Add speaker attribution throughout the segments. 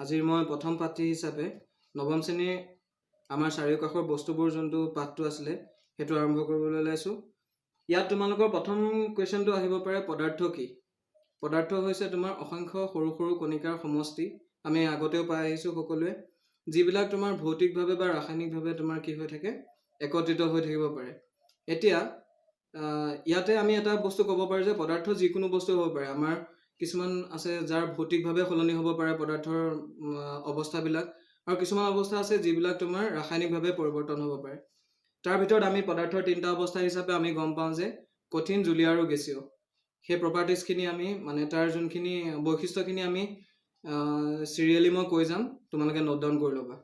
Speaker 1: আজিৰ মই প্ৰথম পাঠী হিচাপে নৱম শ্ৰেণীৰ আমাৰ চাৰিওকাষৰ বস্তুবোৰ যোনটো পাঠটো আছিলে সেইটো আৰম্ভ কৰিবলৈ ওলাইছোঁ। ইয়াত তোমালোকৰ প্ৰথম কুৱেশ্যনটো আহিব পাৰে পদাৰ্থ কি? পদাৰ্থ হৈছে তোমাৰ অসংখ্য সৰু সৰু কণিকাৰ সমষ্টি। আমি আগতেও পাই আহিছোঁ সকলোৱে, যিবিলাক তোমাৰ ভৌতিকভাৱে বা ৰাসায়নিকভাৱে তোমাৰ কি হৈ থাকে, একত্ৰিত হৈ থাকিব পাৰে। এতিয়া ইয়াতে আমি এটা বস্তু ক'ব পাৰোঁ যে পদাৰ্থ যিকোনো বস্তু হ'ব পাৰে। আমাৰ কিছুমান আছে যাৰ ভৌতিকভাৱে সলনি হ'ব পাৰে পদাৰ্থৰ অৱস্থাবিলাক, আৰু কিছুমান অৱস্থা আছে যিবিলাক তোমাৰ ৰাসায়নিকভাৱে পৰিৱৰ্তন হ'ব পাৰে। তাৰ ভিতৰত আমি পদাৰ্থৰ তিনিটা অৱস্থা হিচাপে আমি গম পাওঁ যে কঠিন, জুলীয় আৰু গেছীয়। সেই প্ৰপাৰ্টিজখিনি আমি মানে তাৰ যোনখিনি বৈশিষ্ট্যখিনি আমি চিৰিয়েলি মই কৈ যাম, তোমালোকে নোট ডাউন কৰি ল'বা।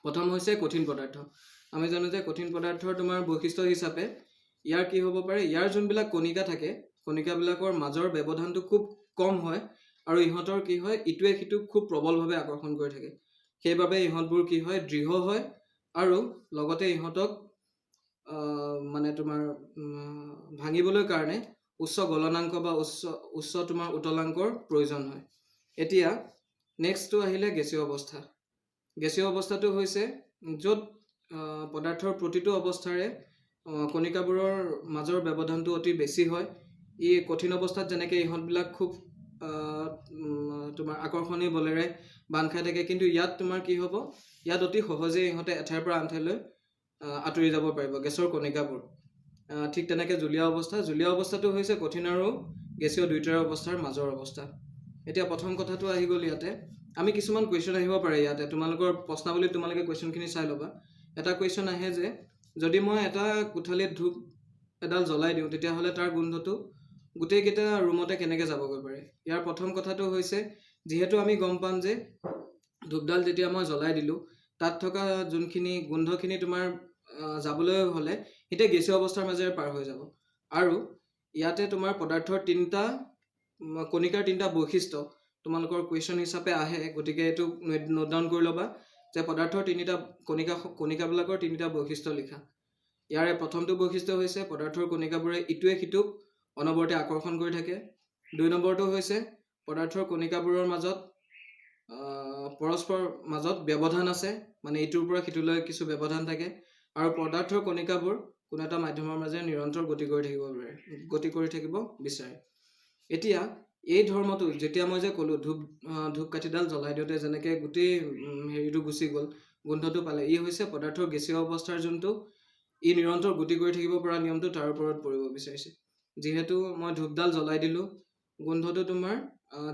Speaker 1: প্ৰথম হৈছে কঠিন পদাৰ্থ। আমি জানো যে কঠিন পদাৰ্থৰ তোমাৰ বৈশিষ্ট্য হিচাপে ইয়াৰ কি হ'ব পাৰে, ইয়াৰ যোনবিলাক কণিকা থাকে, কণিকাবিলাকৰ মাজৰ ব্যৱধানটো খুব কম হয়, আৰু ইহঁতৰ কি হয়, ইটোৱে সিটোক খুব প্ৰবলভাৱে আকৰ্ষণ কৰি থাকে। সেইবাবে ইহঁতবোৰ কি হয়, দৃঢ় হয়, আৰু লগতে ইহঁতক মানে তোমাৰ ভাঙিবলৈ কাৰণে উচ্চ গলনাংক বা উচ্চ তোমাৰ উতলাংকৰ প্ৰয়োজন হয়। এতিয়া নেক্সটটো আহিলে গেছীয় অৱস্থা। গেছীয় অৱস্থাটো হৈছে য'ত পদাৰ্থৰ প্ৰতিটো অৱস্থাৰে কণিকাবোৰৰ মাজৰ ব্যৱধানটো অতি বেছি হয়। ই কঠিন অৱস্থাত যেনেকৈ ইহঁতবিলাক খুব তোমাৰ আকৰ্ষণীয় বলেৰে বান্ধ খাই থাকে, কিন্তু ইয়াত তোমাৰ কি হ'ব, ইয়াত অতি সহজে ইহঁতে এঠাইৰ পৰা আন ঠাইলৈ আঁতৰি যাব পাৰিব, গেছৰ কণিকাবোৰ। ঠিক তেনেকৈ জুলীয়া অৱস্থা। জুলীয়া অৱস্থাটো হৈছে কঠিন আৰু গেছীয় দুয়োটাৰ অৱস্থাৰ মাজৰ অৱস্থা। এতিয়া প্ৰথম কথাটো আহি গ'ল ইয়াতে। আমি কিছুমান কুৱেশ্যন আহিব পাৰে ইয়াতে, তোমালোকৰ প্ৰশ্নাৱলীত তোমালোকে কুৱেশ্যনখিনি চাই ল'বা। এটা কুৱেশ্যন আহে যে যদি মই এটা কোঠালিত ধূপ এডাল জ্বলাই দিওঁ, তেতিয়াহ'লে তাৰ গোন্ধটো গোটেইকেইটা ৰুমতে কেনেকৈ যাবগৈ পাৰে। ইয়াৰ প্ৰথম কথাটো হৈছে, যিহেতু আমি গম পাম যে ধূপডাল যেতিয়া মই জ্বলাই দিলোঁ, তাত থকা যোনখিনি গোন্ধখিনি তোমাৰ যাবলৈ হ'লে এতিয়া গেছীয় অৱস্থাৰ মাজেৰে পাৰ হৈ যাব। আৰু ইয়াতে তোমাৰ পদাৰ্থৰ কণিকাৰ তিনিটা বৈশিষ্ট্য তোমালোকৰ কুৱেশ্যন হিচাপে আহে, গতিকে এইটো নোট ডাউন কৰি ল'বা যে পদাৰ্থৰ কণিকাবিলাকৰ তিনিটা বৈশিষ্ট্য লিখা। ইয়াৰে প্ৰথমটো বৈশিষ্ট্য হৈছে পদাৰ্থৰ কণিকাবোৰে ইটোৱে সিটোক অনবৰতে আকৰ্ষণ কৰি থাকে। 2 নম্বৰটো হৈছে পদাৰ্থৰ কণিকাবোৰৰ মাজত পৰস্পৰৰ মাজত ব্যৱধান আছে, মানে ইটোৰ পৰা সিটোলৈ কিছু ব্যৱধান থাকে, আৰু পদাৰ্থৰ কণিকাবোৰ কোনো এটা মাধ্যমৰ মাজেৰে নিৰন্তৰ গতি কৰি থাকিব বিচাৰে। এতিয়া এই ধৰ্মটো যেতিয়া মই যে ক'লোঁ ধূপকাঠিডাল জ্বলাই দিওঁতে যেনেকৈ গোটেই হেৰিটো গুচি গ'ল, গোন্ধটো পালে, ই হৈছে পদাৰ্থৰ গেছীয় অৱস্থাৰ যোনটো ই নিৰন্তৰ গতি কৰি থাকিব পৰা নিয়মটো তাৰ ওপৰত পৰিব বিচাৰিছে। যিহেতু মই ধূপডাল জ্বলাই দিলোঁ, গোন্ধটো তোমাৰ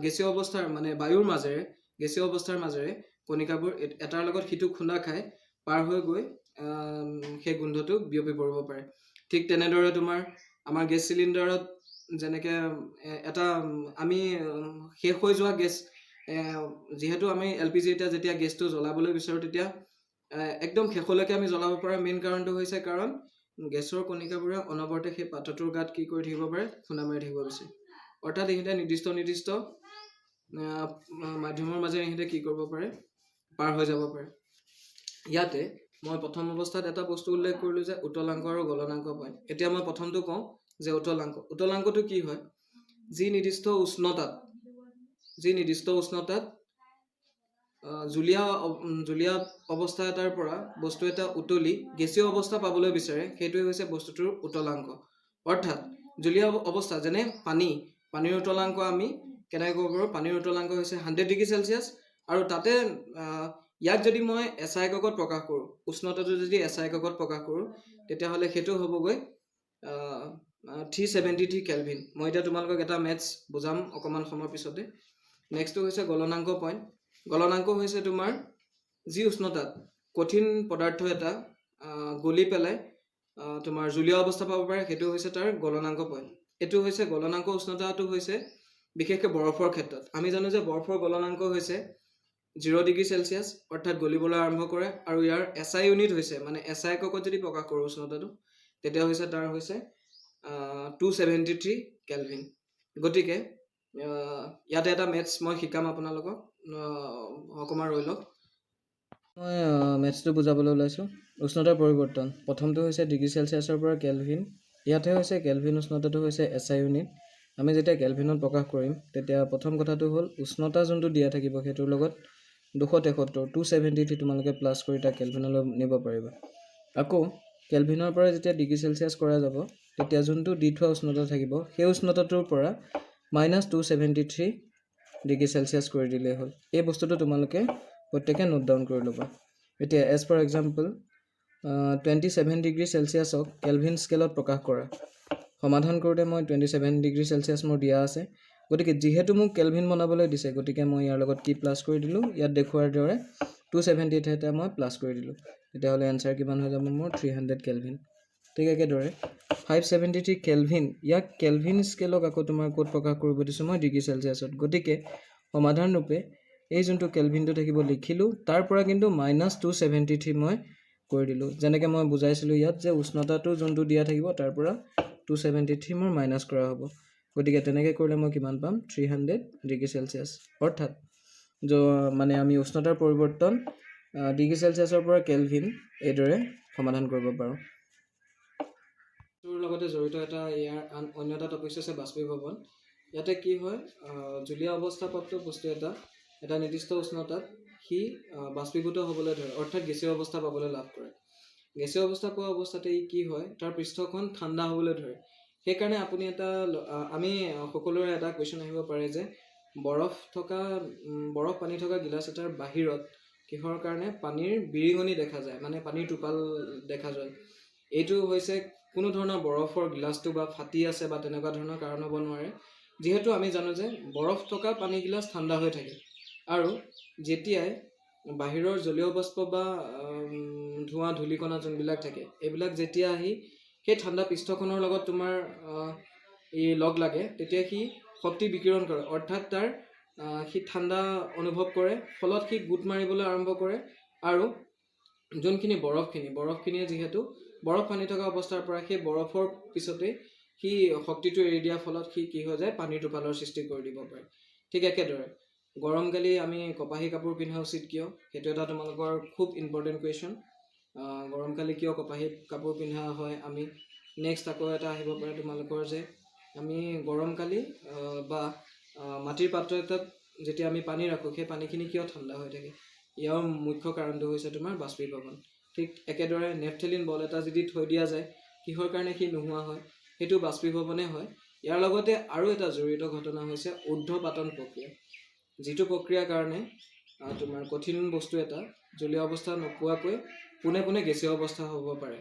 Speaker 1: গেছীয় অৱস্থাৰ মানে বায়ুৰ মাজেৰে, গেছীয় অৱস্থাৰ মাজেৰে কণিকাবোৰ এটাৰ লগত সিটো খুন্দা খাই পাৰ হৈ গৈ সেই গোন্ধটো বিয়পি পৰিব পাৰে। ঠিক তেনেদৰে তোমাৰ আমাৰ গেছ চিলিণ্ডাৰত যেনেকৈ এটা আমি শেষ হৈ যোৱা গেছ, যিহেতু আমি LPG যেতিয়া গেছটো জ্বলাবলৈ বিচাৰোঁ, তেতিয়া একদম শেষলৈকে আমি জ্বলাব পৰা মেইন কাৰণটো হৈছে কাৰণ গেছৰ কণিকাবোৰে অনবৰতে সেই পাত্ৰটোৰ গাত কি কৰি থাকিব পাৰে, খুন্দা মাৰি থাকিব বিচাৰে। অৰ্থাৎ ইহঁতে নিৰ্দিষ্ট মাধ্যমৰ মাজেৰে ইহঁতে কি কৰিব পাৰে, পাৰ হৈ যাব পাৰে। ইয়াতে মই প্ৰথম অৱস্থাত এটা বস্তু উল্লেখ কৰিলোঁ যে উতলাংক আৰু গলনাংক পইণ্ট। এতিয়া মই প্ৰথমটো কওঁ যে উতলাংকটো কি হয়, যি নিৰ্দিষ্ট উষ্ণতাত জুলীয়া অৱস্থা এটাৰ পৰা বস্তু এটা উতলি গেছীয় অৱস্থা পাবলৈ বিচাৰে, সেইটোৱে হৈছে বস্তুটোৰ উতলাংক। অৰ্থাৎ জুলীয়া অৱস্থা যেনে পানীৰ উতলাংক আমি কেনেকৈ ক'ব পাৰোঁ, পানীৰ উতলাংক হৈছে 100 ডিগ্ৰী চেলচিয়াছ, আৰু তাতে ইয়াক যদি মই SI এককত প্ৰকাশ কৰোঁ, উষ্ণতাটো যদি SI এককত প্ৰকাশ কৰোঁ, তেতিয়াহ'লে সেইটো হ'বগৈ 373 কেলভিন। মই এতিয়া তোমালোকক এটা মেথছ বুজাম অকণমান সময়ৰ পিছতে। নেক্সটটো হৈছে গলনাংক পইণ্ট। গলনাংক হৈছে তোমাৰ যি উষ্ণতাত কঠিন পদাৰ্থ এটা গলি পেলাই তোমাৰ জুলীয় অৱস্থা পাব পাৰে, সেইটো হৈছে তাৰ গলনাংক পইণ্ট। এইটো হৈছে গলনাংক উষ্ণতাটো হৈছে বিশেষকৈ বৰফৰ ক্ষেত্ৰত। আমি জানো যে বৰফৰ গলনাংক হৈছে 0 ডিগ্ৰী চেলচিয়াছ, অৰ্থাৎ গলিবলৈ আৰম্ভ কৰে, আৰু ইয়াৰ SI ইউনিট হৈছে, মানে SI এককত যদি প্ৰকাশ কৰোঁ উষ্ণতাটো, তেতিয়া হৈছে তাৰ হৈছে 273 কেলভিন। গতিকে ইয়াতে এটা মেথছ মই শিকাম আপোনালোকক, অকণমান ৰৈ লওক। মই মেথছটো বুজাবলৈ ওলাইছোঁ। উষ্ণতাৰ পৰিৱৰ্তন প্ৰথমটো হৈছে ডিগ্ৰী চেলচিয়াছৰ পৰা কেলভিন। ইয়াতে হৈছে কেলভিন উষ্ণতাটো হৈছে SI ইউনিট। আমি যেতিয়া কেলভিনত প্ৰকাশ কৰিম, তেতিয়া প্ৰথম কথাটো হ'ল উষ্ণতা যোনটো দিয়া থাকিব সেইটোৰ লগত 273 273 তোমালোকে প্লাছ কৰি তাক কেলভিনলৈ নিব পাৰিবা। আকৌ কেলভিনৰ পৰা যেতিয়া ডিগ্ৰী চেলচিয়াছ কৰা যাব তেতিয়া যোনটো দি থোৱা উষ্ণতা থাকিব সেই উষ্ণতাটোৰ পৰা -273 ডিগ্ৰী চেলচিয়াছ কৰি দিলেই হ'ল। এই বস্তুটো তোমালোকে প্ৰত্যেকে নোট ডাউন কৰি ল'বা। এতিয়া এজ ফৰ এক্সাম্পল 27 ডিগ্ৰী চেলচিয়াছক কেলভিন স্কেলত প্ৰকাশ কৰা। সমাধান কৰোঁতে মই 27 ডিগ্ৰী চেলচিয়াছ মোৰ দিয়া আছে, গতিকে যিহেতু মোক কেলভিন বনাবলৈ দিছে গতিকে মই ইয়াৰ লগত কি প্লাছ কৰি দিলোঁ, ইয়াত দেখুৱাৰ দৰে 270 এটা মই প্লাছ কৰি দিলোঁ। তেতিয়াহ'লে এনচাৰ কিমান হৈ যাব মোৰ 300 কেলভিন। ঠিক একেদৰে 573 কেলভিন, ইয়াক কেলভিন স্কেলক আকৌ তোমাৰ ক'ত প্ৰকাশ কৰিব দিছোঁ মই ডিগ্ৰী চেলচিয়াছত, গতিকে সমাধান ৰূপে এই যোনটো কেলভিনটো থাকিব লিখিলোঁ, তাৰ পৰা কিন্তু -273 মই কৰি দিলোঁ। যেনেকৈ মই বুজাইছিলোঁ ইয়াত যে উষ্ণতাটো যোনটো দিয়া থাকিব তাৰ পৰা 273 মোৰ মাইনাছ কৰা হ'ব, গতিকে তেনেকৈ কৰিলে মই কিমান পাম 300 ডিগ্ৰী চেলচিয়াছ। অৰ্থাৎ মানে আমি উষ্ণতাৰ পৰিৱৰ্তন ডিগ্ৰী চেলচিয়াছৰ পৰা কেলভিন এইদৰে সমাধান কৰিব পাৰোঁ। তোৰ লগতে জড়িত ইয়াৰ অন্য এটা টপিক হৈছে বাষ্পীভৱন। ইয়াতে কি হয়, জুলীয়া অৱস্থাপ্ৰাপ্ত বস্তু এটা নিৰ্দিষ্ট উষ্ণতাত সি বাষ্পীভূত হ'বলৈ ধৰে, অৰ্থাৎ গেছীয় অৱস্থা পাবলৈ লাভ কৰে। গেছীয় অৱস্থা পোৱা অৱস্থাতে ই কি হয়, তাৰ পৃষ্ঠখন ঠাণ্ডা হ'বলৈ ধৰে। সেইকাৰণে আপুনি আমি সকলোৰে এটা কুৱেশ্যন আহিব পাৰে যে বৰফ পানী থকা গিলাচ এটাৰ বাহিৰত কিহৰ কাৰণে পানীৰ বিৰিঙনি দেখা যায়, মানে পানীৰ টোপাল দেখা যায়। এইটো হৈছে কোনো ধৰণৰ বৰফৰ গিলাচটো বা ফাটি আছে বা তেনেকুৱা ধৰণৰ কাৰণ হ'ব নোৱাৰে, যিহেতু আমি জানো যে বৰফ থকা পানী গিলাচ ঠাণ্ডা হৈ থাকে। আৰু যেতিয়াই বাহিৰৰ জলীয় বাষ্প বা ধোঁৱা ধূলিকণা যোনবিলাক থাকে এইবিলাক যেতিয়া আহি সেই ঠাণ্ডা পৃষ্ঠখনৰ লগত তোমাৰ লগ লাগে, তেতিয়া সি শক্তি বিকিৰণ কৰে, অৰ্থাৎ তাৰ সি ঠাণ্ডা অনুভৱ কৰে, ফলত সি গোট মাৰিবলৈ আৰম্ভ কৰে। আৰু যোনখিনি বৰফখিনিয়ে যিহেতু বৰফ পানী থকা অৱস্থাৰ পৰা সেই বৰফৰ পিছতেই সি শক্তিটো এৰি দিয়াৰ ফলত সি কি হৈ যায়, পানীৰ টোপালৰ সৃষ্টি কৰি দিব পাৰে। ঠিক একেদৰে গৰমকালি আমি কপাহী কাপোৰ পিন্ধা উচিত কিয়, সেইটো এটা তোমালোকৰ খুব ইম্পৰ্টেণ্ট কুৱেশ্যন। গৰমকালি কিয় কপাহী কাপোৰ পিন্ধা হয় আমি। নেক্সট আকৌ এটা আহিব পাৰে তোমালোকৰ যে আমি গৰমকালি বা মাটিৰ পাত্ৰ এটাত যেতিয়া আমি পানী ৰাখোঁ সেই পানীখিনি কিয় ঠাণ্ডা হৈ থাকে, ইয়াৰ মুখ্য কাৰণটো হৈছে তোমাৰ বাষ্পীভৱন। ঠিক একেদৰে নেপথেলিন বল এটা যদি থৈ দিয়া যায় কিহৰ কাৰণে সি নোহোৱা হয়, সেইটো বাষ্পীভৱনে হয়। ইয়াৰ লগতে আৰু এটা জড়িত ঘটনা হৈছে ঊৰ্ধ্বপাতন প্ৰক্ৰিয়া, যিটো প্ৰক্ৰিয়াৰ কাৰণে তোমাৰ কঠিন বস্তু এটা জলীয় অৱস্থা নোপোৱাকৈ পোনে পোনে গেছীয় অৱস্থা হ'ব পাৰে।